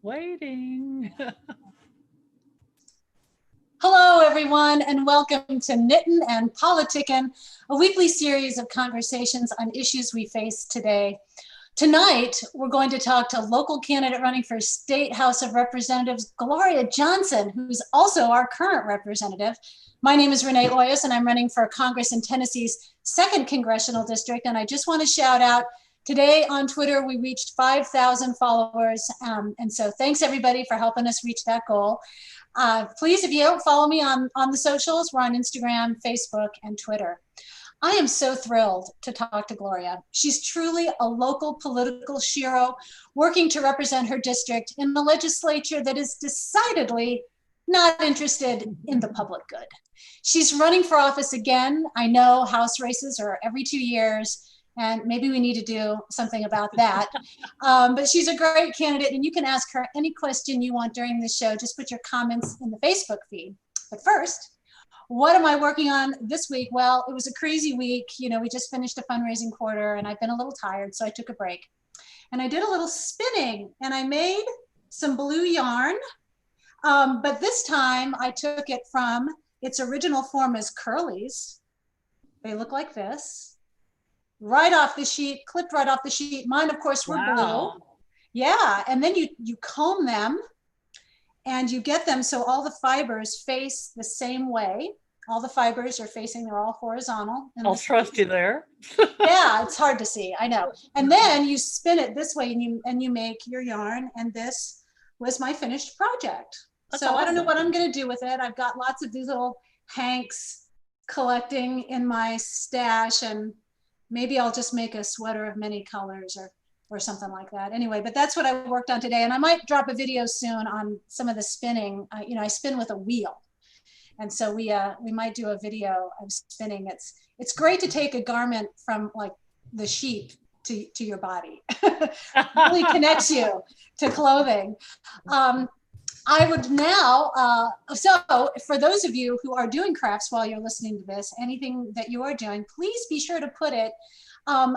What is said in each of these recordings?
Waiting. Hello, everyone, and welcome to Knittin Politickin, a weekly series of conversations on issues we face today. Tonight, we're going to talk to local candidate running for State House of Representatives, Gloria Johnson, who's also our current representative. My name is Renee Oyas, and I'm running for Congress in Tennessee's 2nd Congressional District. And I just want to shout out, today on Twitter, we reached 5,000 followers. And so thanks, everybody, for helping us reach that goal. Please, if you don't follow me on the socials, we're on Instagram, Facebook, and Twitter. I am so thrilled to talk to Gloria. She's truly a local political shero working to represent her district in the legislature that is decidedly not interested in the public good. She's running for office again. I know House races are every 2 years, and maybe we need to do something about that. But she's a great candidate, and you can ask her any question you want during the show. Just put your comments in the Facebook feed. But first, what am I working on this week? Well, it was a crazy week. You know, we just finished a fundraising quarter, and I've been a little tired, so I took a break. And I did a little spinning, and I made some blue yarn. But this time, I took it from its original form as curlies. They look like this. Right off the sheet, clipped right off the sheet. Mine, of course, were blue. Yeah, and then you comb them and you get them so all the fibers face the same way. All the fibers are facing, they're all horizontal. I'll trust you there. Yeah, it's hard to see, I know. And then you spin it this way and you make your yarn, and this was my finished project. That's awesome. I don't know what I'm gonna do with it. I've got lots of these little hanks collecting in my stash, and maybe I'll just make a sweater of many colors or something like that. Anyway, but that's what I worked on today. And I might drop a video soon on some of the spinning. You know, I spin with a wheel. And so we might do a video of spinning. It's great to take a garment from like the sheep to your body. Really connects you to clothing. I would now, so for those of you who are doing crafts while you're listening to this, anything that you are doing, please be sure to put it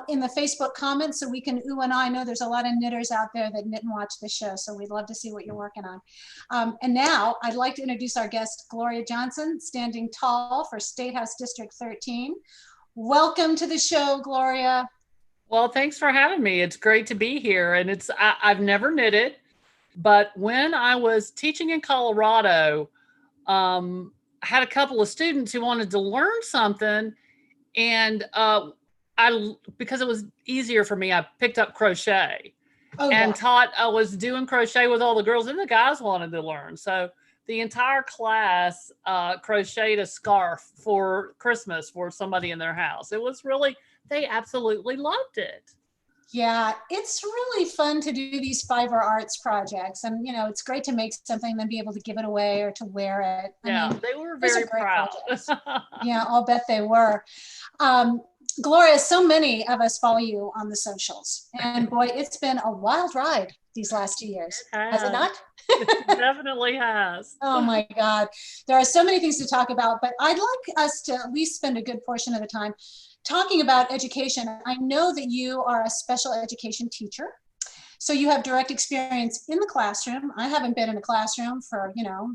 in the Facebook comments so we can ooh and I know there's a lot of knitters out there that knit and watch the show, so we'd love to see what you're working on. And now I'd like to introduce our guest, Gloria Johnson, standing tall for State House District 13. Welcome to the show, Gloria. Well, thanks for having me. It's great to be here. And I've never knitted, but when I was teaching in Colorado, I had a couple of students who wanted to learn something, and because it was easier for me, I picked up crochet and taught. I was doing crochet with all the girls, and the guys wanted to learn. So the entire class crocheted a scarf for Christmas for somebody in their house. It was really, they absolutely loved it. Yeah, it's really fun to do these Fiverr Arts projects. And, you know, it's great to make something and then be able to give it away or to wear it. I mean, they were very proud. Yeah, I'll bet they were. Gloria, so many of us follow you on the socials. And boy, it's been a wild ride these last 2 years. Has it not? It definitely has. Oh my God. There are so many things to talk about, but I'd like us to at least spend a good portion of the time talking about education. I know that you are a special education teacher, so you have direct experience in the classroom. I haven't been in a classroom for,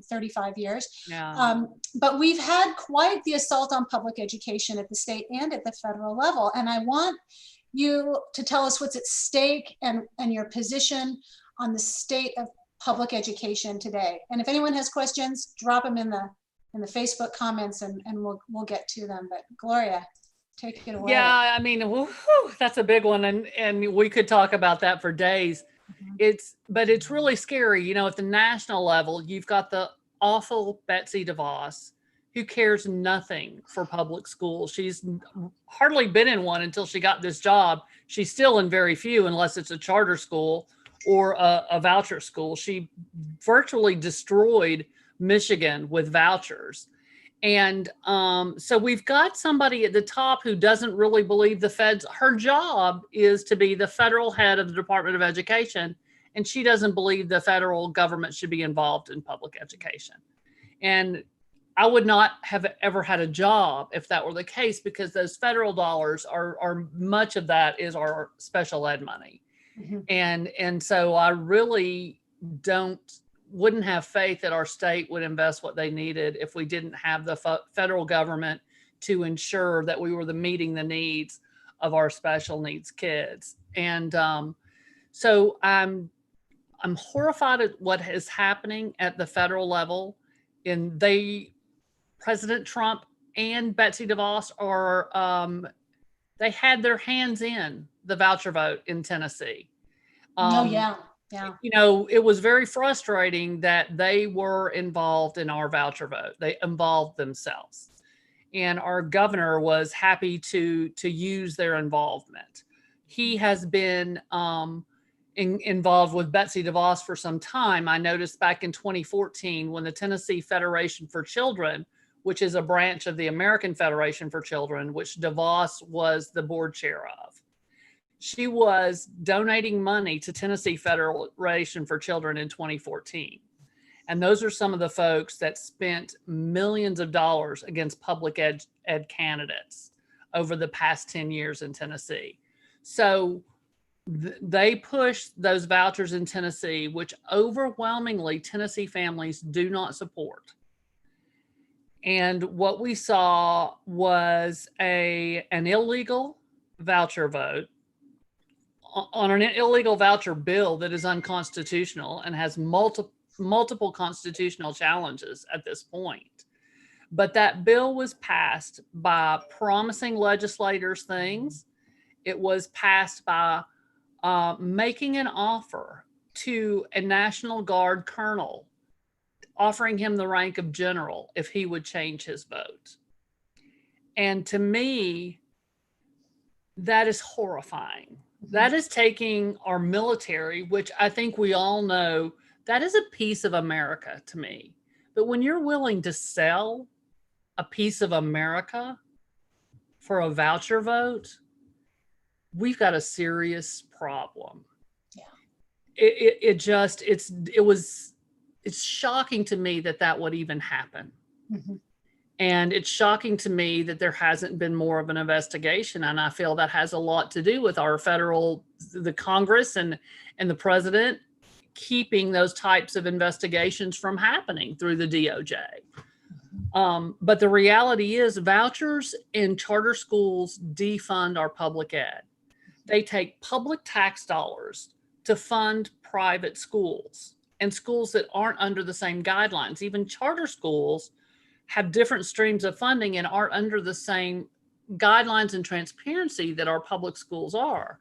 35 years. Yeah. But we've had quite the assault on public education at the state and at the federal level. And I want you to tell us what's at stake and your position on the state of public education today. And if anyone has questions, drop them in the Facebook comments and we'll get to them. But Gloria, take it away. Yeah, I mean, whew, that's a big one, and we could talk about that for days. But it's really scary. At the national level, you've got the awful Betsy DeVos, who cares nothing for public schools. She's hardly been in one until she got this job. She's still in very few, unless it's a charter school or a voucher school. She virtually destroyed Michigan with vouchers. And so we've got somebody at the top who doesn't really believe the feds. Her job is to be the federal head of the Department of Education, and she doesn't believe the federal government should be involved in public education. And I would not have ever had a job if that were the case, because those federal dollars are much of that is our special ed money. Mhm. And so I really wouldn't have faith that our state would invest what they needed if we didn't have the federal government to ensure that we were meeting the needs of our special needs kids. And so I'm horrified at what is happening at the federal level. And President Trump and Betsy DeVos they had their hands in the voucher vote in Tennessee. Oh, yeah. Yeah. It was very frustrating that they were involved in our voucher vote. They involved themselves, and our governor was happy to use their involvement. He has been involved with Betsy DeVos for some time. I noticed back in 2014 when the Tennessee Federation for Children, which is a branch of the American Federation for Children, which DeVos was the board chair of, she was donating money to Tennessee Federation for Children in 2014. And those are some of the folks that spent millions of dollars against public ed candidates over the past 10 years in Tennessee. So they pushed those vouchers in Tennessee, which overwhelmingly Tennessee families do not support. And what we saw was an illegal voucher vote on an illegal voucher bill that is unconstitutional and has multiple constitutional challenges at this point. But that bill was passed by promising legislators things. It was passed by making an offer to a National Guard colonel, offering him the rank of general if he would change his vote. And to me, that is horrifying. That is taking our military, which I think we all know, that is a piece of America to me. But when you're willing to sell a piece of America for a voucher vote, we've got a serious problem. Yeah. It's shocking to me that would even happen. Mm-hmm. And it's shocking to me that there hasn't been more of an investigation. And I feel that has a lot to do with the Congress and the president keeping those types of investigations from happening through the DOJ. But the reality is vouchers in charter schools defund our public ed. They take public tax dollars to fund private schools and schools that aren't under the same guidelines. Even charter schools have different streams of funding and aren't under the same guidelines and transparency that our public schools are.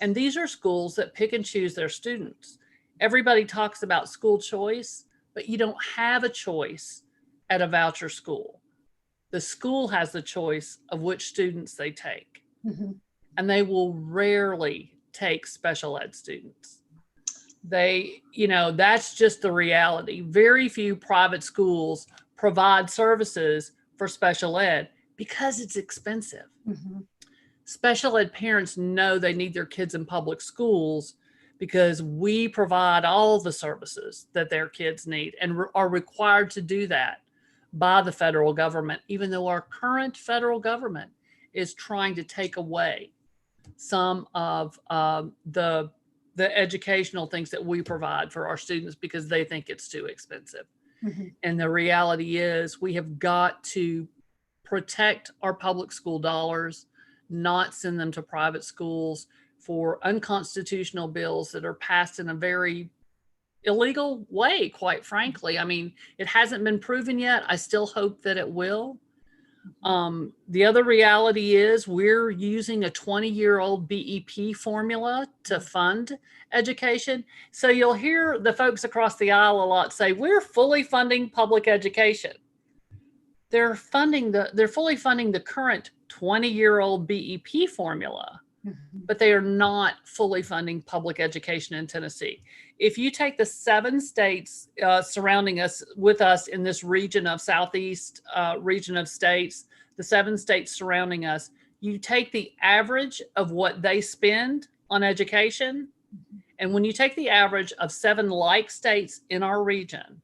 And these are schools that pick and choose their students. Everybody talks about school choice, but you don't have a choice at a voucher school. The school has the choice of which students they take. Mm-hmm. And they will rarely take special ed students. That's just the reality. Very few private schools provide services for special ed because it's expensive. Mm-hmm. Special ed parents know they need their kids in public schools because we provide all the services that their kids need and are required to do that by the federal government, even though our current federal government is trying to take away some of the educational things that we provide for our students because they think it's too expensive. Mm-hmm. And the reality is we have got to protect our public school dollars, not send them to private schools for unconstitutional bills that are passed in a very illegal way, quite frankly. I mean, it hasn't been proven yet. I still hope that it will. The other reality is we're using a 20-year-old BEP formula to fund education. So you'll hear the folks across the aisle a lot say, we're fully funding public education. They're fully funding the current 20-year-old BEP formula, but they are not fully funding public education in Tennessee. If you take the 7 states surrounding us with us in this region of Southeast region of states, the 7 states surrounding us, you take the average of what they spend on education. And when you take the average of 7 like states in our region,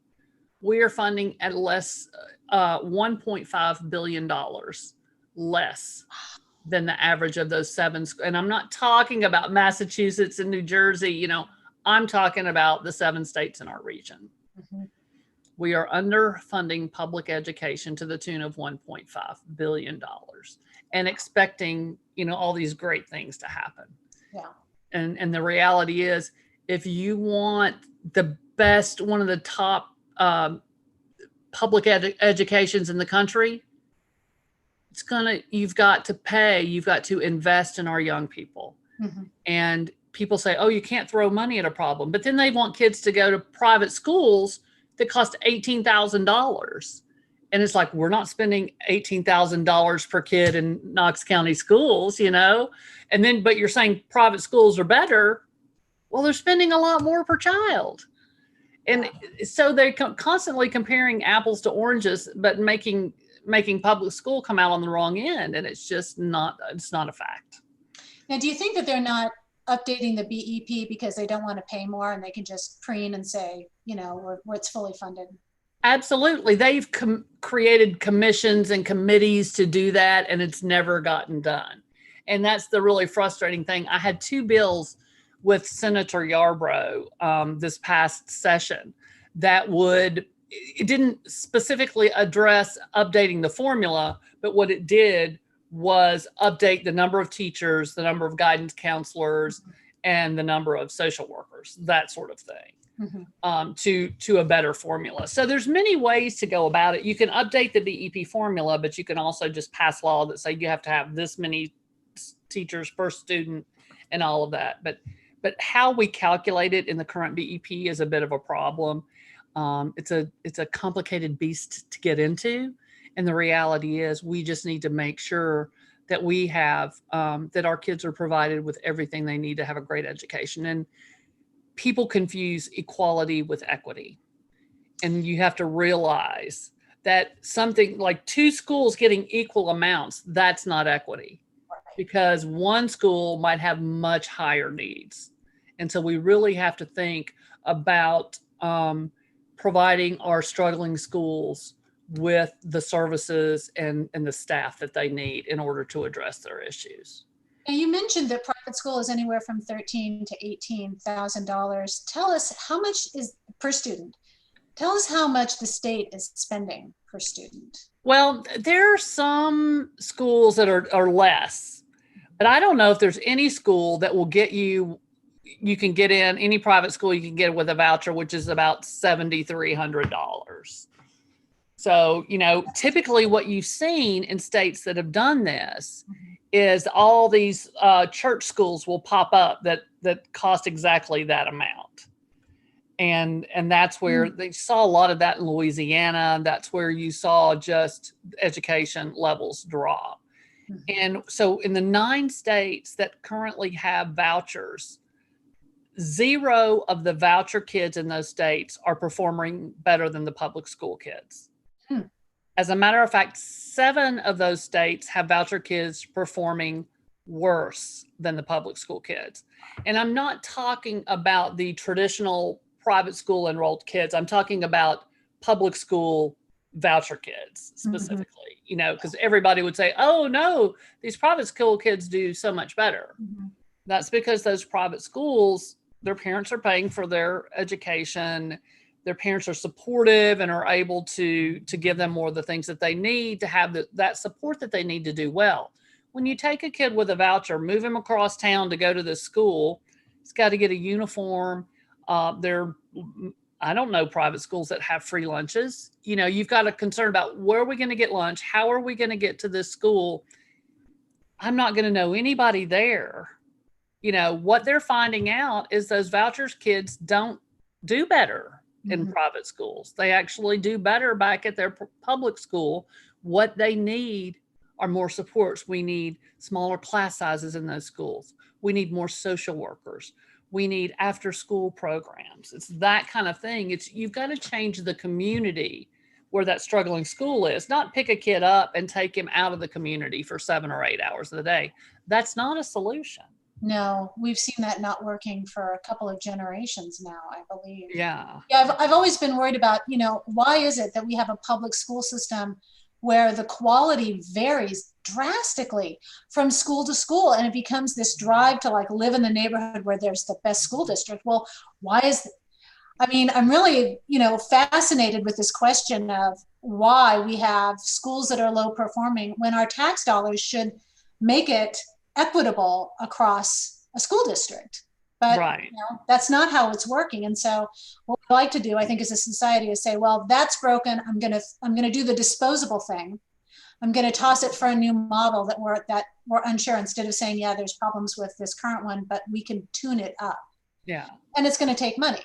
we are funding at less $1.5 billion less than the average of those seven. And I'm not talking about Massachusetts and New Jersey, you know, I'm talking about the 7 states in our region. Mhm. We are underfunding public education to the tune of $1.5 billion and expecting, you know, all these great things to happen. Yeah. And the reality is, if you want the best, one of the top public educations in the country, you've got to pay, you've got to invest in our young people. Mhm. And people say, oh, you can't throw money at a problem. But then they want kids to go to private schools that cost $18,000. And it's like, we're not spending $18,000 per kid in Knox County schools, you know? And then, but you're saying private schools are better. Well, they're spending a lot more per child. And so they're constantly comparing apples to oranges, but making public school come out on the wrong end. And it's just not, it's not a fact. Now, do you think that they're not updating the BEP because they don't want to pay more and they can just preen and say, you know, it's fully funded? Absolutely. They've created commissions and committees to do that, and it's never gotten done. And that's the really frustrating thing. I had 2 bills with Senator Yarbrough this past session that it didn't specifically address updating the formula, but what it did was update the number of teachers, the number of guidance counselors, and the number of social workers, that sort of thing. To a better formula. So there's many ways to go about it. You can update the BEP formula, but you can also just pass law that say you have to have this many teachers per student and all of that. But how we calculate it in the current BEP is a bit of a problem. It's a complicated beast to get into. And the reality is we just need to make sure that we have, that our kids are provided with everything they need to have a great education. And people confuse equality with equity. And you have to realize that something like 2 schools getting equal amounts, that's not equity, because one school might have much higher needs. And so we really have to think about providing our struggling schools with the services and the staff that they need in order to address their issues. Now, you mentioned that private school is anywhere from $13,000 to $18,000. Tell us how much is per student. Tell us how much the state is spending per student. Well, there are some schools that are less, but I don't know if there's any school that will get you can get in, any private school you can get with a voucher, which is about $7,300. So, you know, typically what you've seen in states that have done this is all these church schools will pop up that cost exactly that amount. And that's where they saw a lot of that in Louisiana. That's where you saw just education levels drop. And so in the 9 states that currently have vouchers, 0 of the voucher kids in those states are performing better than the public school kids. As a matter of fact, 7 of those states have voucher kids performing worse than the public school kids. And I'm not talking about the traditional private school enrolled kids. I'm talking about public school voucher kids specifically, you know, because everybody would say, oh no, these private school kids do so much better. That's because those private schools, their parents are paying for their education. Their parents are supportive and are able to give them more of the things that they need to have that support that they need to do well. When you take a kid with a voucher, move him across town to go to this school, he's got to get a uniform. I don't know private schools that have free lunches. You know, you've got a concern about where are we going to get lunch? How are we going to get to this school? I'm not going to know anybody there. You know, what they're finding out is those vouchers kids don't do better in private schools. They actually do better back at their public school. What they need are more supports. We need smaller class sizes in those schools. We need more social workers. We need after school programs. It's that kind of thing. You've got to change the community where that struggling school is, not pick a kid up and take him out of the community for 7 or 8 hours of the day. That's not a solution. No, we've seen that not working for a couple of generations now, I believe. Yeah. Yeah, I've always been worried about, you know, why is it that we have a public school system where the quality varies drastically from school to school, and it becomes this drive to like live in the neighborhood where there's the best school district. Well, why is I mean, I'm really, fascinated with this question of why we have schools that are low performing when our tax dollars should make it equitable across a school district. But Right. that's not how it's working. And so what we like to do, I think, as a society is say, well, that's broken. I'm gonna do the disposable thing. I'm gonna toss it for a new model that we're unsure, instead of saying, yeah, there's problems with this current one, but we can tune it up. Yeah. And it's gonna take money.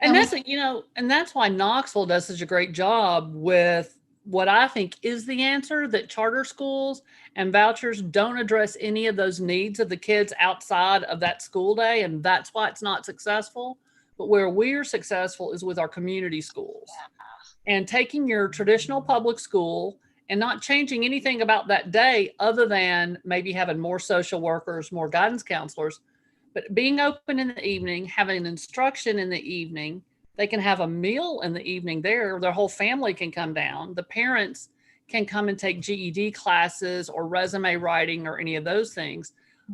And that's why Knoxville does such a great job with what I think is the answer, that charter schools and vouchers don't address any of those needs of the kids outside of that school day. And that's why it's not successful. But where we're successful is with our community schools, and taking your traditional public school and not changing anything about that day other than maybe having more social workers, more guidance counselors, but being open in the evening, having instruction in the evening. They can have a meal in the evening there. Their whole family can come down. The parents can come and take GED classes or resume writing or any of those things.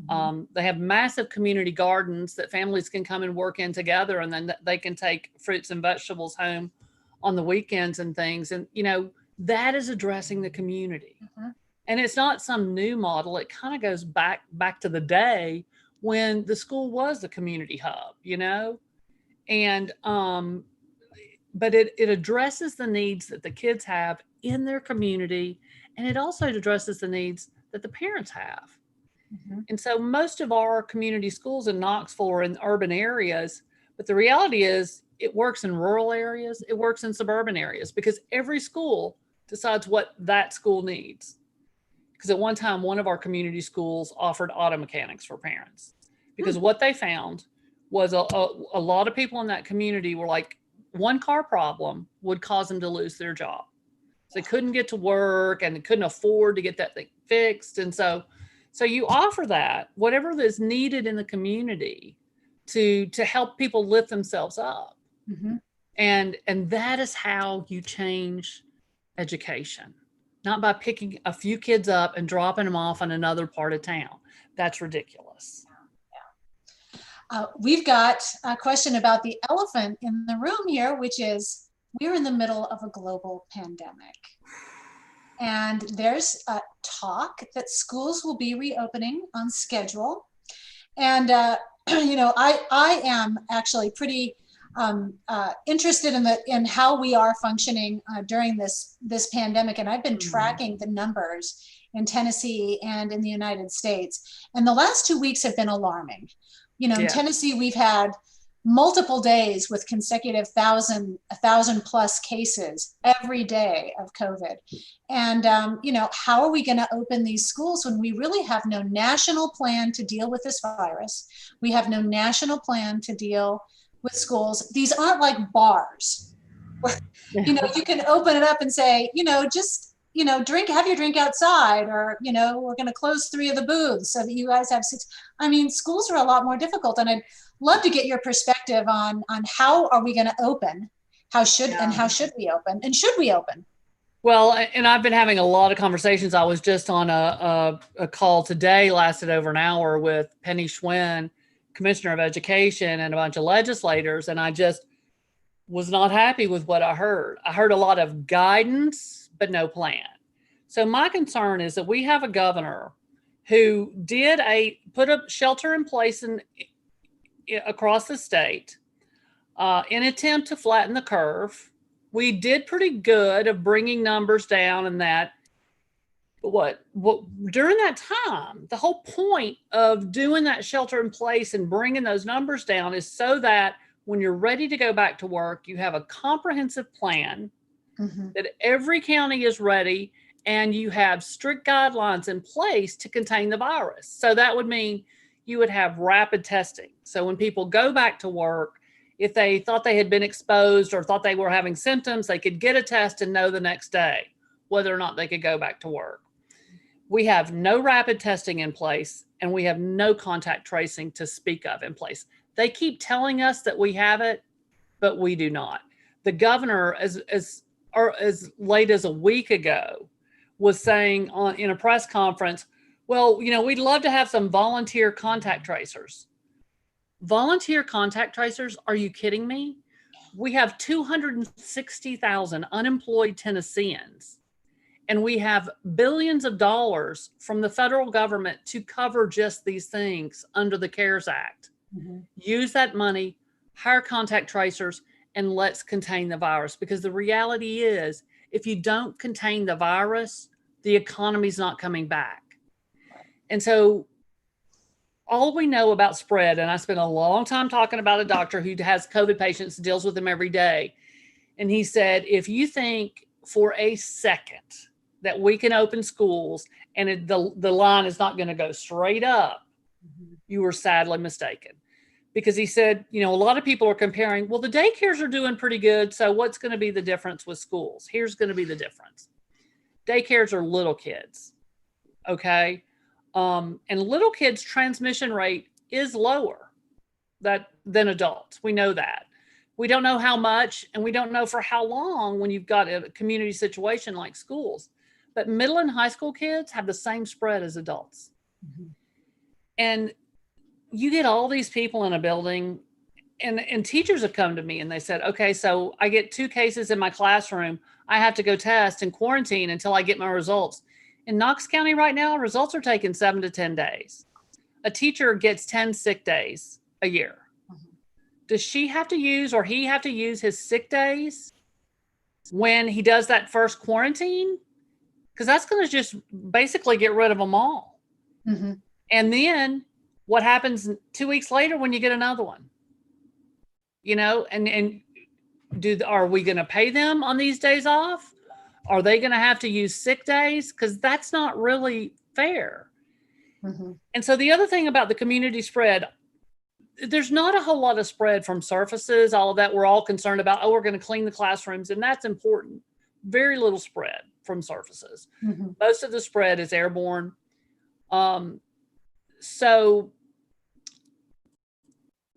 Mm-hmm. They have massive community gardens that families can come and work in together, and then they can take fruits and vegetables home on the weekends and things. And, that is addressing the community. Mm-hmm. And it's not some new model. It kind of goes back to the day when the school was the community hub, and but it addresses the needs that the kids have in their community, and it also addresses the needs that the parents have. Mm-hmm. And so most of our community schools in Knoxville are in urban areas, but the reality is it works in rural areas, it works in suburban areas, because every school decides what that school needs. Because at one time, one of our community schools offered auto mechanics for parents, because what they found was a lot of people in that community were like, one car problem would cause them to lose their job. So they couldn't get to work and they couldn't afford to get that thing fixed. And so you offer that, whatever is needed in the community to help people lift themselves up. Mm-hmm. And that is how you change education. Not by picking a few kids up and dropping them off in another part of town. That's ridiculous. We've got a question about the elephant in the room here, which is we're in the middle of a global pandemic. And there's a talk that schools will be reopening on schedule. And, I am actually pretty interested in how we are functioning during this pandemic. And I've been tracking the numbers in Tennessee and in the United States. And the last 2 weeks have been alarming. In Tennessee, we've had multiple days with consecutive 1,000 plus cases every day of COVID. And, how are we going to open these schools when we really have no national plan to deal with this virus? We have no national plan to deal with schools. These aren't like bars where, you can open it up and say, just, have your drink outside, or, we're going to close 3 of the booths so that you guys have 6. I mean, schools are a lot more difficult. And I'd love to get your perspective on how are we going to open? How should we open? And should we open? Well, and I've been having a lot of conversations. I was just on a call today, lasted over an hour, with Penny Schwinn, Commissioner of Education, and a bunch of legislators. And I just was not happy with what I heard. I heard a lot of guidance, but no plan. So my concern is that we have a governor who put a shelter in place across the state in attempt to flatten the curve. We did pretty good of bringing numbers down, and that. What during that time, the whole point of doing that shelter in place and bringing those numbers down is so that when you're ready to go back to work, you have a comprehensive plan, mm-hmm. that every county is ready, and you have strict guidelines in place to contain the virus. So that would mean you would have rapid testing. So when people go back to work, if they thought they had been exposed or thought they were having symptoms, they could get a test and know the next day whether or not they could go back to work. We have no rapid testing in place, and we have no contact tracing to speak of in place. They keep telling us that we have it, but we do not. The governor, as late as a week ago, was saying in a press conference, well, we'd love to have some volunteer contact tracers. Volunteer contact tracers? Are you kidding me? We have 260,000 unemployed Tennesseans, and we have billions of dollars from the federal government to cover just these things under the CARES Act. Mm-hmm. Use that money, hire contact tracers, and let's contain the virus. Because the reality is, if you don't contain the virus, the economy's not coming back. And so all we know about spread, and I spent a long time talking about a doctor who has COVID patients, deals with them every day. And he said, if you think for a second that we can open schools and the line is not going to go straight up, mm-hmm. you were sadly mistaken. Because he said, a lot of people are comparing, well, the daycares are doing pretty good. So what's going to be the difference with schools? Here's going to be the difference. Daycares are little kids. Okay. And little kids' transmission rate is lower than adults. We know that. We don't know how much, and we don't know for how long when you've got a community situation like schools. But middle and high school kids have the same spread as adults. Mm-hmm. And you get all these people in a building, and teachers have come to me and they said, okay, so I get 2 cases in my classroom. I have to go test and quarantine until I get my results. In Knox County right now, results are taking 7 to 10 days. A teacher gets 10 sick days a year. Mm-hmm. Does she have to use, or he have to use his sick days when he does that first quarantine? Because that's going to just basically get rid of them all. Mm-hmm. And then what happens 2 weeks later when you get another one? And are we going to pay them on these days off? Are they going to have to use sick days? Because that's not really fair. Mm-hmm. And so the other thing about the community spread, there's not a whole lot of spread from surfaces, all of that. We're all concerned about, we're going to clean the classrooms, and that's important. Very little spread from surfaces. Mm-hmm. Most of the spread is airborne. So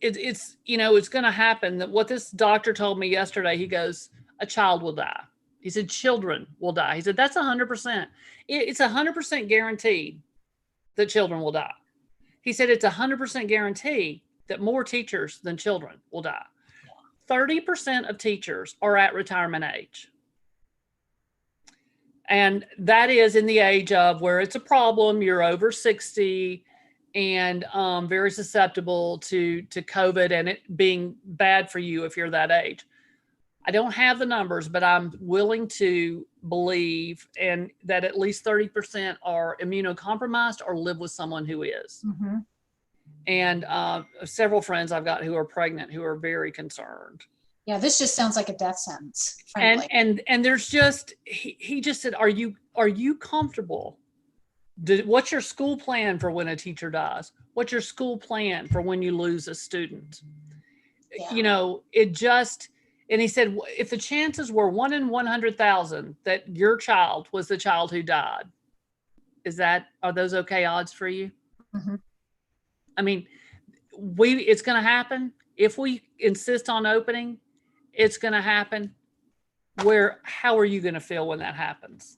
it's going to happen. That what this doctor told me yesterday, he goes, a child will die. He said, children will die. He said, that's 100%. It's 100% guaranteed that children will die. He said, it's 100% guarantee that more teachers than children will die. 30% of teachers are at retirement age. And that is in the age of where it's a problem. You're over 60 and very susceptible to COVID and it being bad for you if you're that age. I don't have the numbers, but I'm willing to believe and that at least 30% are immunocompromised or live with someone who is. Mm-hmm. And several friends I've got who are pregnant who are very concerned. Yeah, this just sounds like a death sentence. Frankly. And there's just he just said, are you comfortable? What's your school plan for when a teacher dies? What's your school plan for when you lose a student? Yeah. It just. And he said, if the chances were 1 in 100,000 that your child was the child who died, are those okay odds for you? Mm-hmm. I mean, it's going to happen. If we insist on opening, it's going to happen. How are you going to feel when that happens?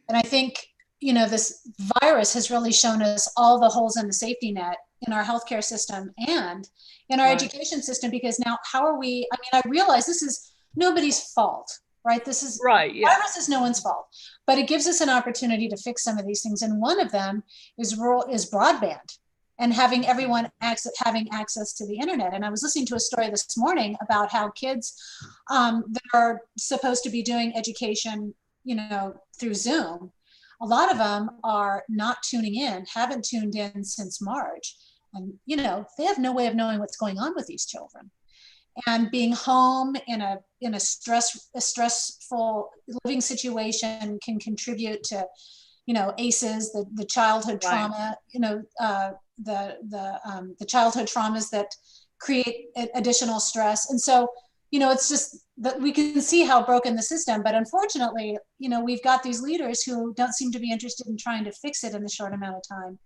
And I think, this virus has really shown us all the holes in the safety net in our healthcare system and in our education system, because now I realize this is nobody's fault, right? This is right. Yeah. Virus is no one's fault, but it gives us an opportunity to fix some of these things. And one of them is broadband and having everyone having access to the internet. And I was listening to a story this morning about how kids that are supposed to be doing education, through Zoom, a lot of them are not tuning in, haven't tuned in since March. And, they have no way of knowing what's going on with these children. And being home in a stressful living situation can contribute to, ACEs, the childhood trauma, the childhood traumas that create additional stress. And so, it's just that we can see how broken the system, but unfortunately, we've got these leaders who don't seem to be interested in trying to fix it in the short amount of time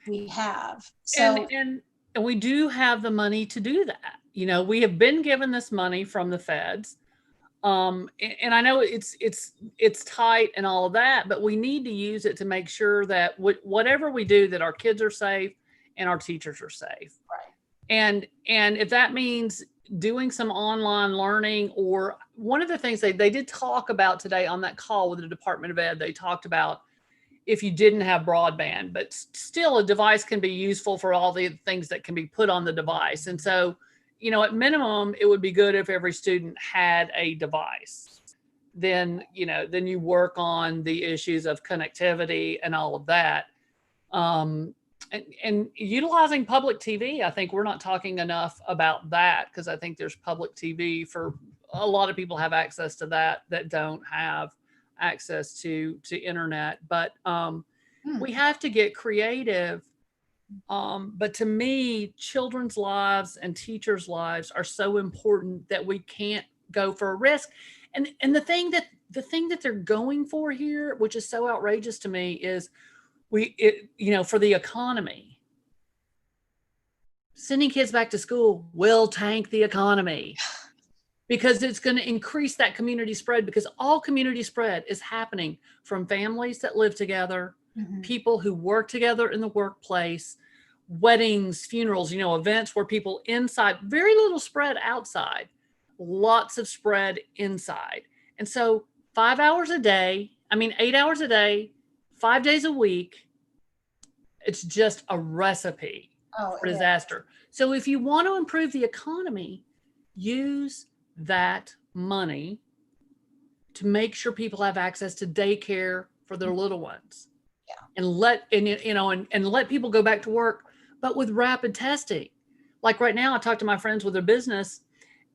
we have. So, and we do have the money to do that. We have been given this money from the feds. And I know it's tight and all of that, but we need to use it to make sure that whatever we do, that our kids are safe and our teachers are safe. Right. And if that means doing some online learning, or one of the things they did talk about today on that call with the Department of Ed, they talked about if you didn't have broadband, but still a device can be useful for all the things that can be put on the device. And so, at minimum, it would be good if every student had a device. Then you work on the issues of connectivity and all of that. And utilizing public TV, I think we're not talking enough about that, because I think there's public TV for a lot of people have access to that don't have access to internet. But we have to get creative. But to me, children's lives and teachers' lives are so important that we can't go for a risk. And the thing that they're going for here, which is so outrageous to me, is for the economy. Sending kids back to school will tank the economy, because it's going to increase that community spread, because all community spread is happening from families that live together, people who work together in the workplace, weddings, funerals, events where people inside, very little spread outside, lots of spread inside. And so 8 hours a day, 5 days a week, it's just a recipe for disaster. So if you want to improve the economy, use that money to make sure people have access to daycare for their little ones. Yeah. And let people go back to work, but with rapid testing. Like right now, I talk to my friends with their business,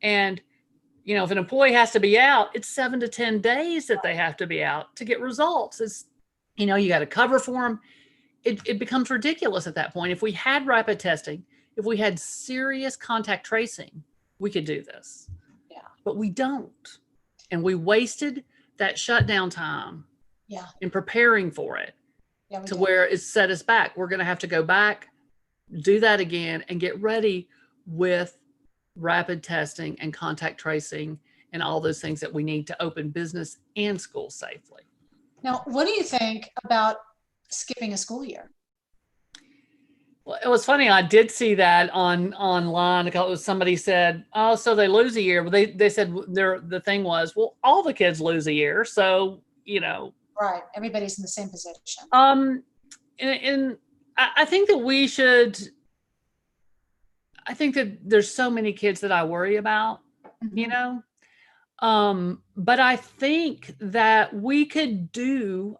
and if an employee has to be out, it's 7 to 10 days that they have to be out to get results. It's, you got to cover for them. It becomes ridiculous at that point. If we had rapid testing, if we had serious contact tracing, we could do this. Yeah. But we don't. And we wasted that shutdown time in preparing for it where it set us back. We're going to have to go back, do that again, and get ready with rapid testing and contact tracing and all those things that we need to open business and schools safely. Now, what do you think about skipping a school year? Well, it was funny. I did see that online. Somebody said, "Oh, so they lose a year." But they said the thing was, well, all the kids lose a year, so Right. Everybody's in the same position. And I think that we should. I think that there's so many kids that I worry about, but I think that we could do.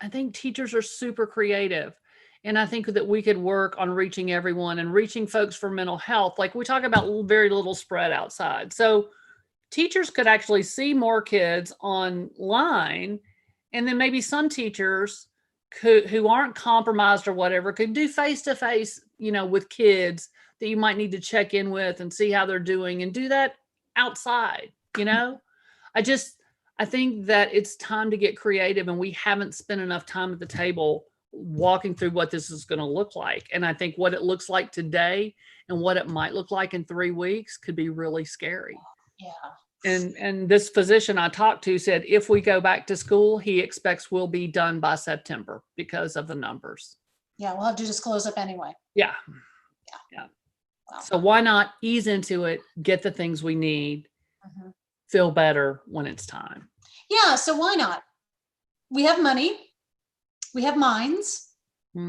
I think teachers are super creative. And I think that we could work on reaching everyone and reaching folks for mental health. Like we talk about very little spread outside. So teachers could actually see more kids online. And then maybe some teachers who aren't compromised or whatever could do face-to-face, with kids that you might need to check in with and see how they're doing, and do that outside. I think that it's time to get creative, and we haven't spent enough time at the table walking through what this is going to look like. And I think what it looks like today and what it might look like in 3 weeks could be really scary. Yeah. And this physician I talked to said, if we go back to school, he expects we'll be done by September because of the numbers. Yeah. We'll have to just close up anyway. Yeah. Wow. So why not ease into it, get the things we need, feel better when it's time. Yeah. So why not? We have money. We have minds. We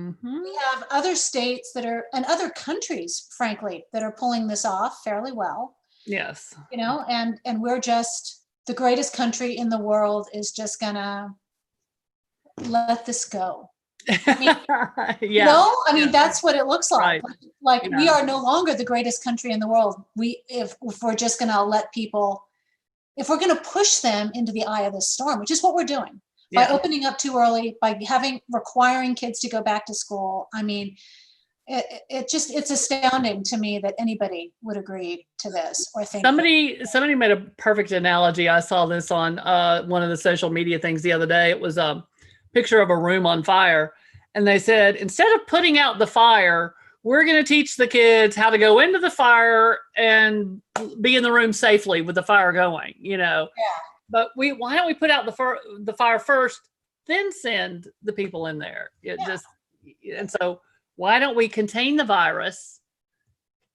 have other states and other countries, frankly, that are pulling this off fairly well. Yes. And we're just, the greatest country in the world is just gonna let this go. That's what it looks like. Right. We are no longer the greatest country in the world. If we're just gonna let people, if we're gonna push them into the eye of the storm, which is what we're doing. By opening up too early, by requiring kids to go back to school. It's astounding to me that anybody would agree to this or think. Somebody made a perfect analogy. I saw this on one of the social media things the other day. It was a picture of a room on fire. And they said, instead of putting out the fire, we're going to teach the kids how to go into the fire and be in the room safely with the fire going, Yeah. But why don't we put out the fire first, then send the people in there? And so why don't we contain the virus?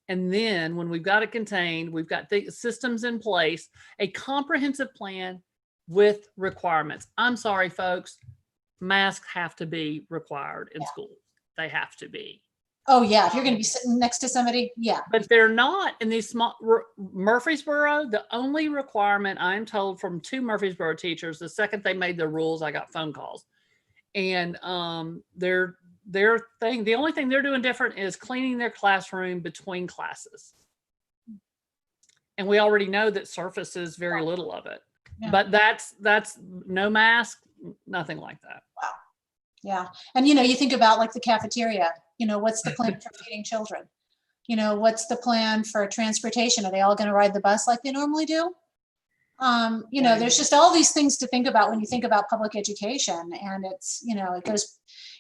And then when we've got it contained, we've got the systems in place, a comprehensive plan with requirements. I'm sorry, folks, masks have to be required in schools. They have to be. Oh yeah, if you're going to be sitting next to somebody, yeah. But they're not in these small. Murfreesboro, the only requirement I'm told from 2 Murfreesboro teachers, the second they made the rules, I got phone calls. And their thing, the only thing they're doing different is cleaning their classroom between classes. And we already know that surfaces very little of it. Yeah. But that's no mask, nothing like that. Wow. Yeah. And you think about like the cafeteria, what's the plan for feeding children? What's the plan for transportation? Are they all going to ride the bus like they normally do? There's just all these things to think about when you think about public education, and it's,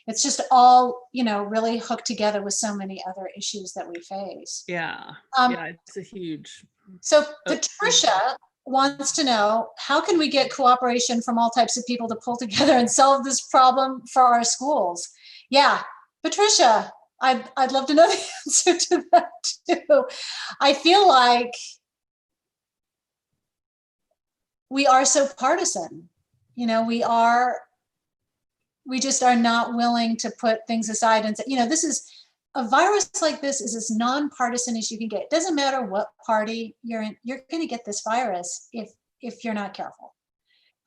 it's just all, really hooked together with so many other issues that we face. Yeah. It's a huge. So Patricia wants to know, how can we get cooperation from all types of people to pull together and solve this problem for our schools? Yeah, Patricia, I'd love to know the answer to that too. I feel like we are so partisan. We just are not willing to put things aside and say, this is a virus like this is as nonpartisan as you can get. It doesn't matter what party you're in, you're going to get this virus if you're not careful.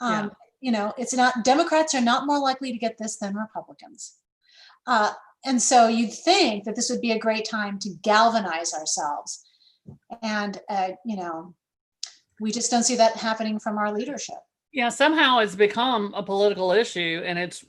It's not, Democrats are not more likely to get this than Republicans. And so you'd think that this would be a great time to galvanize ourselves. And, we just don't see that happening from our leadership. Yeah, somehow it's become a political issue, and it's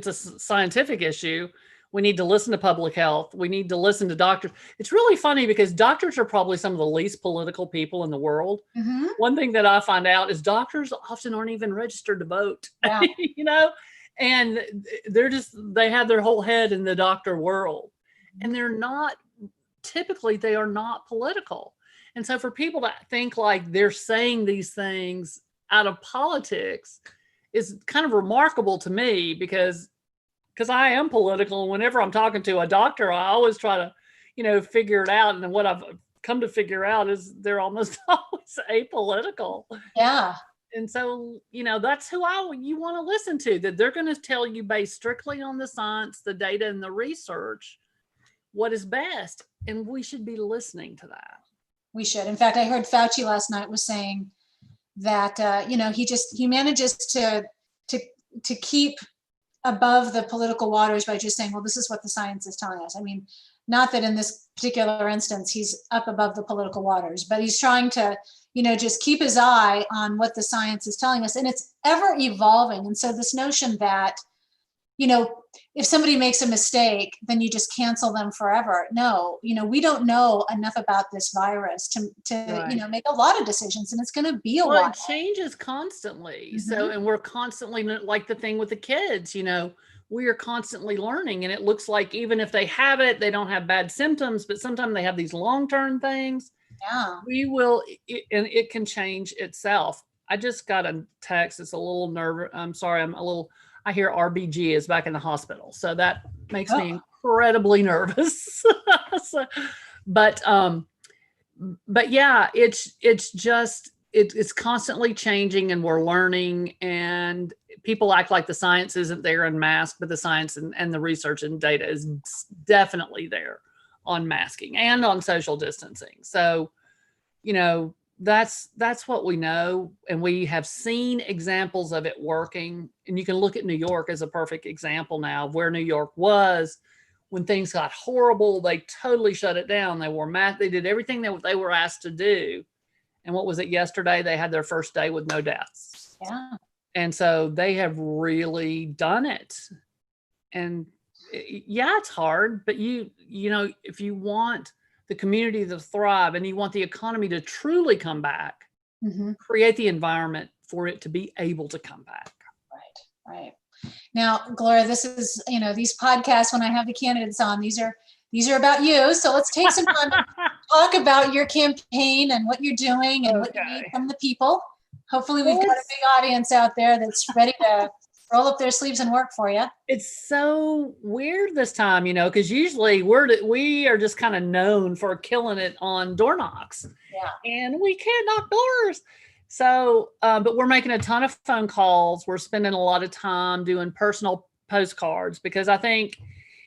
a scientific issue. We need to listen to public health. We need to listen to doctors. It's really funny because doctors are probably some of the least political people in the world. Mm-hmm. One thing that I find out is doctors often aren't even registered to vote, yeah. And they have their whole head in the doctor world, and they are not political. And so for people to think like they're saying these things out of politics is kind of remarkable to me, because I am political. And whenever I'm talking to a doctor, I always try to, figure it out. And what I've come to figure out is they're almost always apolitical. Yeah. And so, that's who you want to listen to, that they're going to tell you based strictly on the science, the data, and the research, what is best. And we should be listening to that. We should. In fact, I heard Fauci last night was saying that, he manages to keep above the political waters by just saying, well, this is what the science is telling us. I mean, not that in this particular instance, he's up above the political waters, but he's trying to, just keep his eye on what the science is telling us. And it's ever evolving. And so this notion that, if somebody makes a mistake, then you just cancel them forever. No, we don't know enough about this virus to right. Make a lot of decisions, and it's going to be a while. It changes constantly. Mm-hmm. So, and we're constantly, like the thing with the kids, we are constantly learning, and it looks like even if they have it, they don't have bad symptoms, but sometimes they have these long-term things. Yeah. And it can change itself. I just got a text. It's a little nervous. I'm sorry. I hear RBG is back in the hospital. So that makes me incredibly nervous. But yeah, it's constantly changing, and we're learning, and people act like the science isn't there in mask, but the science and the research and data is definitely there on masking and on social distancing. So, that's what we know, and we have seen examples of it working. And you can look at New York as a perfect example now of where New York was when things got horrible. They totally shut it down. They did everything that they were asked to do. And what was it yesterday? They had their first day with no deaths. Yeah. And so they have really done it. And yeah, it's hard, but if you want the community to thrive and you want the economy to truly come back, mm-hmm. create the environment for it to be able to come back. Right. Now, Gloria, this is, these podcasts, when I have the candidates on, these are these are about you. So let's take some time to talk about your campaign and what you're doing and what you need from the people. Hopefully we've got a big audience out there that's ready to roll up their sleeves and work for you. It's so weird this time, because usually we are just kind of known for killing it on door knocks. Yeah. And we can't knock doors. So, but we're making a ton of phone calls. We're spending a lot of time doing personal postcards, because I think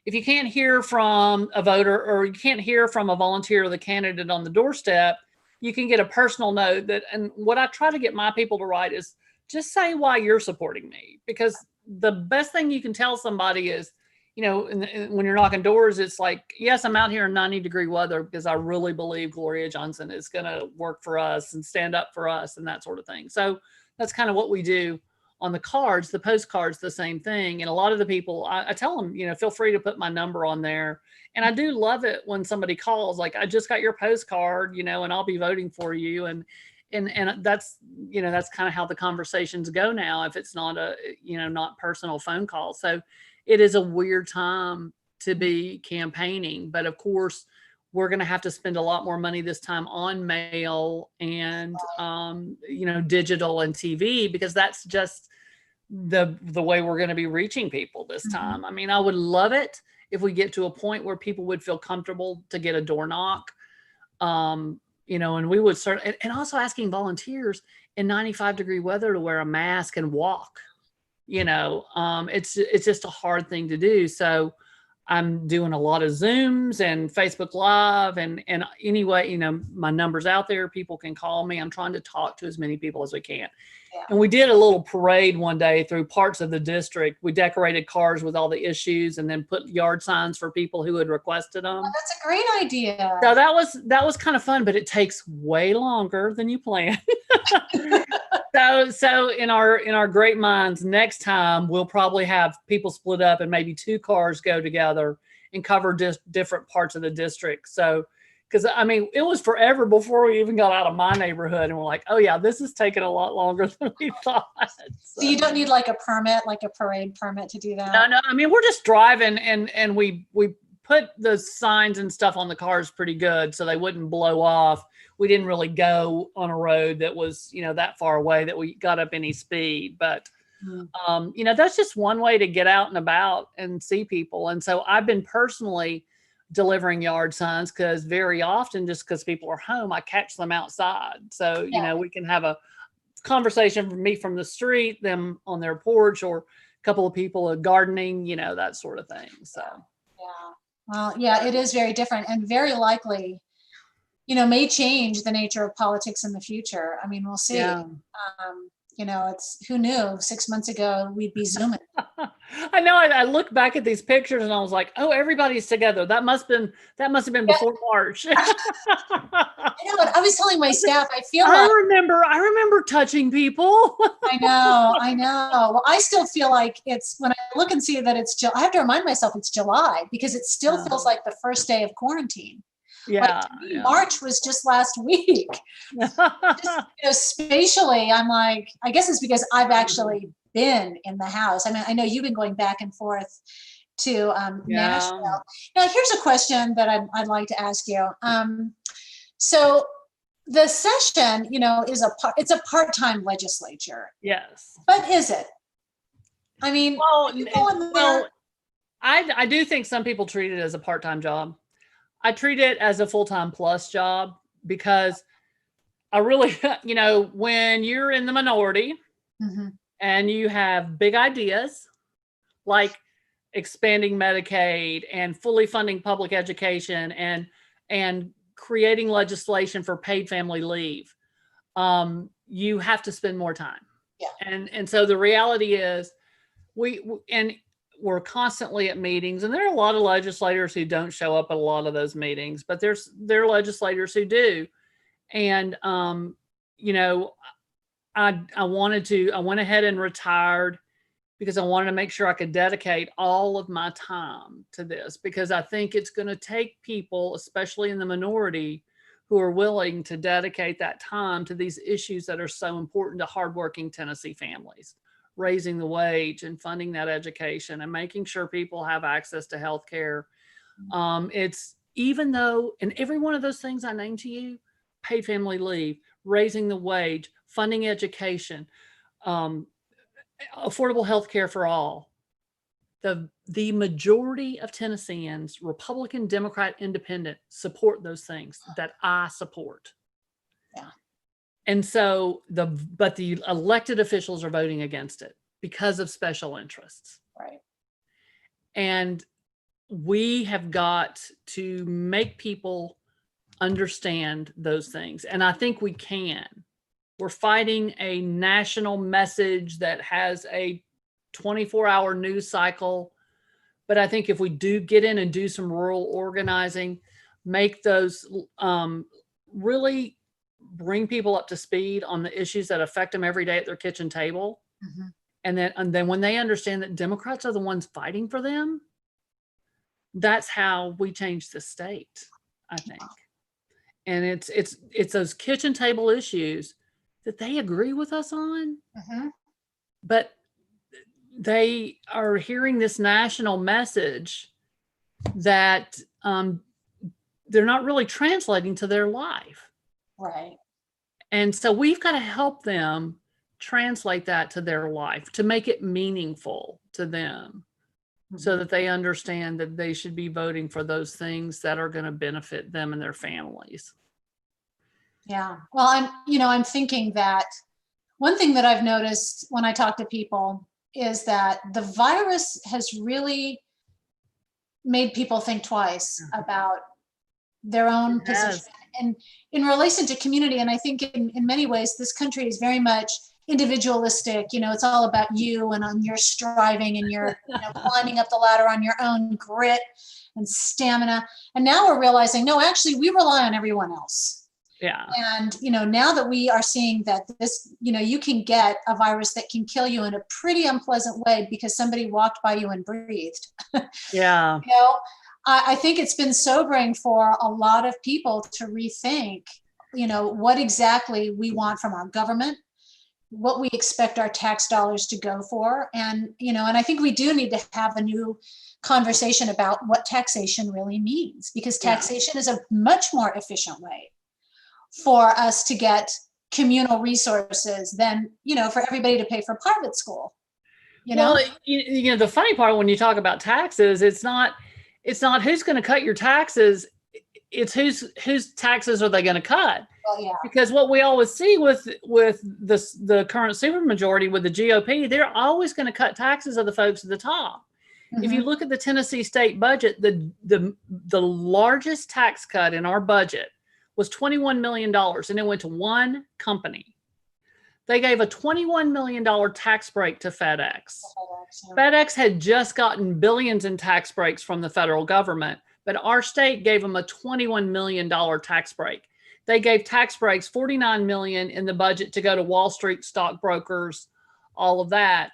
if you can't hear from a voter or you can't hear from a volunteer or the candidate on the doorstep, you can get a personal note and what I try to get my people to write is just say why you're supporting me, because the best thing you can tell somebody is, when you're knocking doors, it's like, yes, I'm out here in 90-degree weather because I really believe Gloria Johnson is going to work for us and stand up for us and that sort of thing. So that's kind of what we do on the cards. The postcards, the same thing. And a lot of the people, I tell them, feel free to put my number on there. And I do love it when somebody calls, like, I just got your postcard, and I'll be voting for you. And that's, that's kind of how the conversations go now, if it's not not personal phone calls. So it is a weird time to be campaigning, but of course we're going to have to spend a lot more money this time on mail and, digital and TV, because that's just the way we're going to be reaching people this time. I mean, I would love it if we get to a point where people would feel comfortable to get a door knock, and we would start, and also asking volunteers in 95-degree weather to wear a mask and walk. It's just a hard thing to do. So I'm doing a lot of Zooms and Facebook Live, and anyway, my number's out there. People can call me. I'm trying to talk to as many people as we can. Yeah. And we did a little parade one day through parts of the district. We decorated cars with all the issues and then put yard signs for people who had requested them. Oh, that's a great idea. So that was kind of fun, but it takes way longer than you plan. So in our great minds, next time we'll probably have people split up and maybe 2 cars go together and cover different parts of the district. So, because I mean, it was forever before we even got out of my neighborhood, and we're like, oh yeah, this is taking a lot longer than we thought. So you don't need like a permit, like a parade permit to do that? No. I mean, we're just driving, and we put the signs and stuff on the cars pretty good so they wouldn't blow off. We didn't really go on a road that was, that far away that we got up any speed. But, that's just one way to get out and about and see people. And so I've been personally delivering yard signs, because very often, just because people are home, I catch them outside. So, we can have a conversation from me from the street, them on their porch, or a couple of people gardening, that sort of thing. So, yeah. Well, yeah, it is very different and very likely, may change the nature of politics in the future. I mean, we'll see. Yeah. It's, who knew 6 months ago we'd be Zooming. I know. I look back at these pictures and I was like, oh, everybody's together. That must have been before March. I know. And I was telling my staff, I remember touching people. I know. Well, I still feel like it's, when I look and see that it's I have to remind myself it's July, because it still feels like the first day of quarantine. Yeah, March was just last week. Spatially, I'm like, I guess it's because I've actually been in the house. I mean, I know you've been going back and forth to Nashville. Now, here's a question that I'd like to ask you. So the session, it's a part-time legislature. Yes. But is it? I mean, I do think some people treat it as a part-time job. I treat it as a full-time plus job, because I really, when you're in the minority and you have big ideas like expanding Medicaid and fully funding public education and creating legislation for paid family leave, you have to spend more time. Yeah. And so the reality is we're constantly at meetings, and there are a lot of legislators who don't show up at a lot of those meetings, but there are legislators who do. And, I went ahead and retired because I wanted to make sure I could dedicate all of my time to this, because I think it's going to take people, especially in the minority, who are willing to dedicate that time to these issues that are so important to hardworking Tennessee families. Raising the wage and funding that education and making sure people have access to health care, It's even though, and every one of those things I named to you, paid family leave, raising the wage, funding education, affordable health care for all. The majority of Tennesseans, Republican, Democrat, Independent, support those things that I support. Yeah. And so but the elected officials are voting against it because of special interests. Right. And we have got to make people understand those things. And I think we can. We're fighting a national message that has a 24-hour news cycle. But I think if we do get in and do some rural organizing, make those really bring people up to speed on the issues that affect them every day at their kitchen table. Mm-hmm. And then when they understand that Democrats are the ones fighting for them, that's how we change the state, I think. And it's those kitchen table issues that they agree with us on, but they are hearing this national message that they're not really translating to their life. Right. And so we've got to help them translate that to their life, to make it meaningful to them, so that they understand that they should be voting for those things that are going to benefit them and their families. Yeah. Well, I'm thinking that one thing that I've noticed when I talk to people is that the virus has really made people think twice about their own position and in relation to community. And I think in many ways, this country is very much individualistic. It's all about you and on your striving and your climbing up the ladder on your own grit and stamina. And now we're realizing, no, actually, we rely on everyone else. Yeah. And, now that we are seeing that this, you can get a virus that can kill you in a pretty unpleasant way because somebody walked by you and breathed. Yeah. I think it's been sobering for a lot of people to rethink, what exactly we want from our government, what we expect our tax dollars to go for. And, and I think we do need to have a new conversation about what taxation really means, because taxation is a much more efficient way for us to get communal resources than, for everybody to pay for private school. Well, the funny part when you talk about taxes, it's not who's going to cut your taxes. It's whose taxes are they going to cut? Well, yeah. Because what we always see with the current supermajority with the GOP, they're always going to cut taxes of the folks at the top. If you look at the Tennessee state budget, the largest tax cut in our budget was $21 million, and it went to one company. They gave a $21 million tax break to FedEx. FedEx had just gotten billions in tax breaks from the federal government, but our state gave them a $21 million tax break. They gave tax breaks, $49 million in the budget to go to Wall Street stockbrokers, all of that.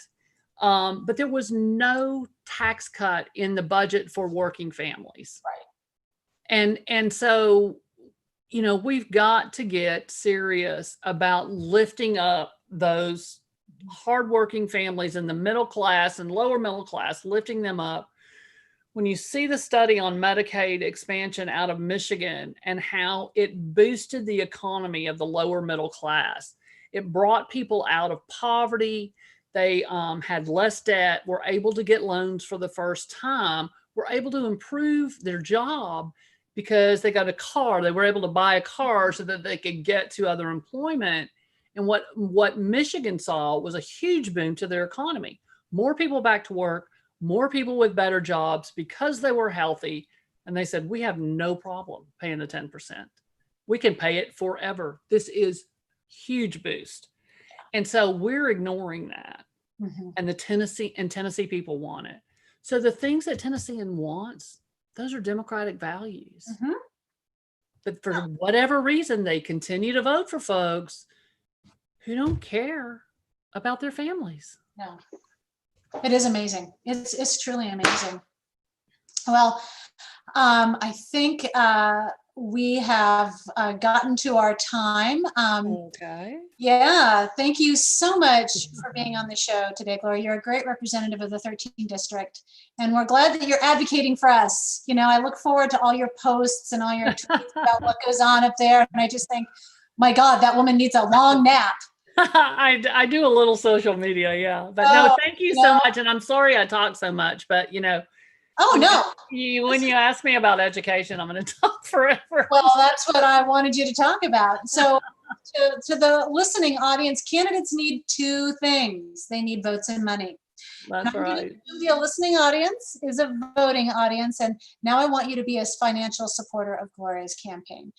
But there was no tax cut in the budget for working families. Right. And so, we've got to get serious about lifting up those hardworking families in the middle class and lower middle class, lifting them up. When you see the study on Medicaid expansion out of Michigan and how it boosted the economy of the lower middle class, it brought people out of poverty. They had less debt, were able to get loans for the first time, were able to improve their job because they got a car. They were able to buy a car so that they could get to other employment. And what Michigan saw was a huge boom to their economy. More people back to work, more people with better jobs because they were healthy. And they said, we have no problem paying the 10%. We can pay it forever. This is huge boost. And so we're ignoring that. And the Tennessee people want it. So the things that Tennessean wants, those are democratic values. But for whatever reason, they continue to vote for folks who don't care about their families. No, it is amazing. It's truly amazing. Well, I think we have gotten to our time. Okay. Yeah, thank you so much for being on the show today, Gloria. You're a great representative of the 13th district, and we're glad that you're advocating for us. You know, I look forward to all your posts and all your tweets about what goes on up there, and I just think, my God, that woman needs a long nap. I do a little social media, yeah. But no, thank you so much. And I'm sorry I talk so much, but you know. Oh, no. When you ask me about education, I'm going to talk forever. Well, that's what I wanted you to talk about. So to the listening audience, candidates need two things. They need votes and money. That's right. The listening audience is a voting audience, and now I want you to be a financial supporter of Gloria's campaign.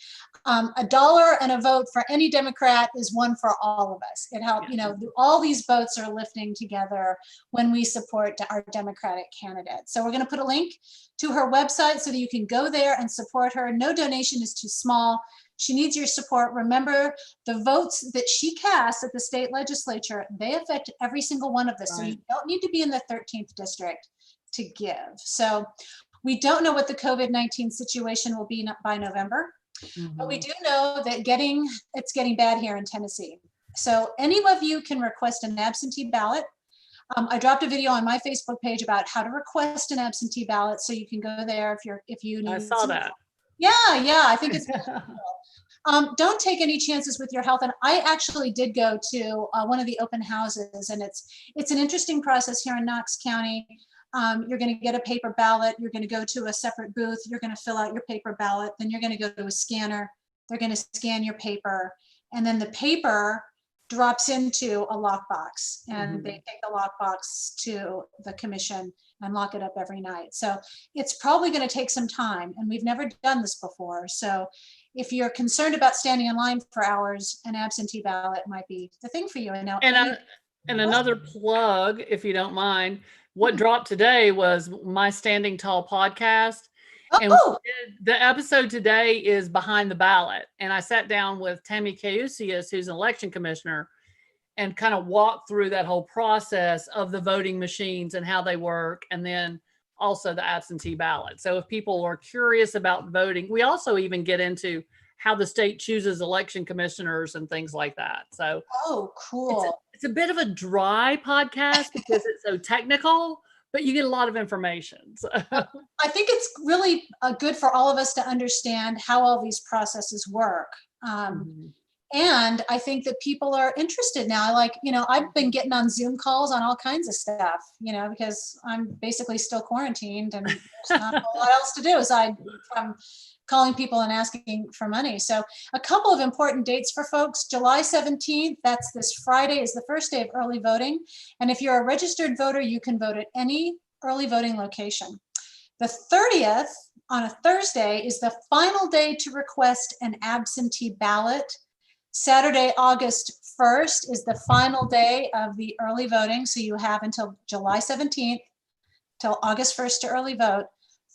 $1 and a vote for any Democrat is one for all of us. It helps, you know, all these votes are lifting together when we support our Democratic candidate. So we're going to put a link to her website so that you can go there and support her. No donation is too small. She needs your support. Remember, the votes that she casts at the state legislature, they affect every single one of us. Right. So you don't need to be in the 13th district to give. So we don't know what the COVID-19 situation will be by November, but we do know that it's getting bad here in Tennessee. So any of you can request an absentee ballot. I dropped a video on my Facebook page about how to request an absentee ballot, so you can go there if you need. I saw that. Yeah, I think it's don't take any chances with your health. And I actually did go to one of the open houses, and it's an interesting process here in Knox County. You're going to get a paper ballot. You're going to go to a separate booth. You're going to fill out your paper ballot. Then you're going to go to a scanner. They're going to scan your paper, and then the paper drops into a lockbox, and they take the lockbox to the commission and lock it up every night. So it's probably going to take some time, and we've never done this before. So if you're concerned about standing in line for hours, an absentee ballot might be the thing for you. And another plug, if you don't mind, what dropped today was my Standing Tall podcast. And the episode today is Behind the Ballot. And I sat down with Tammy Causius, who's an election commissioner, and kind of walked through that whole process of the voting machines and how they work, and then also the absentee ballot. So if people are curious about voting, we also even get into how the state chooses election commissioners and things like that. So cool. It's a bit of a dry podcast because it's so technical, but you get a lot of information. So. I think it's really good for all of us to understand how all these processes work. And I think that people are interested now. Like, you know, I've been getting on Zoom calls on all kinds of stuff, you know, because I'm basically still quarantined and there's not a lot else to do aside from calling people and asking for money. So a couple of important dates for folks. July 17th, that's this Friday, is the first day of early voting. And if you're a registered voter, you can vote at any early voting location. The 30th, on a Thursday, is the final day to request an absentee ballot. Saturday, August 1st is the final day of the early voting. So you have until July 17th, till August 1st to early vote.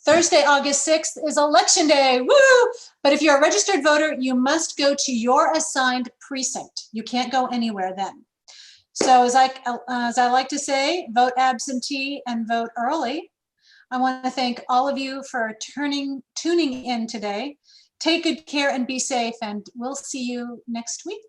Thursday, August 6th is election day, woo! But if you're a registered voter, you must go to your assigned precinct. You can't go anywhere then. So as I like to say, vote absentee and vote early. I want to thank all of you for tuning in today. Take good care and be safe, and we'll see you next week.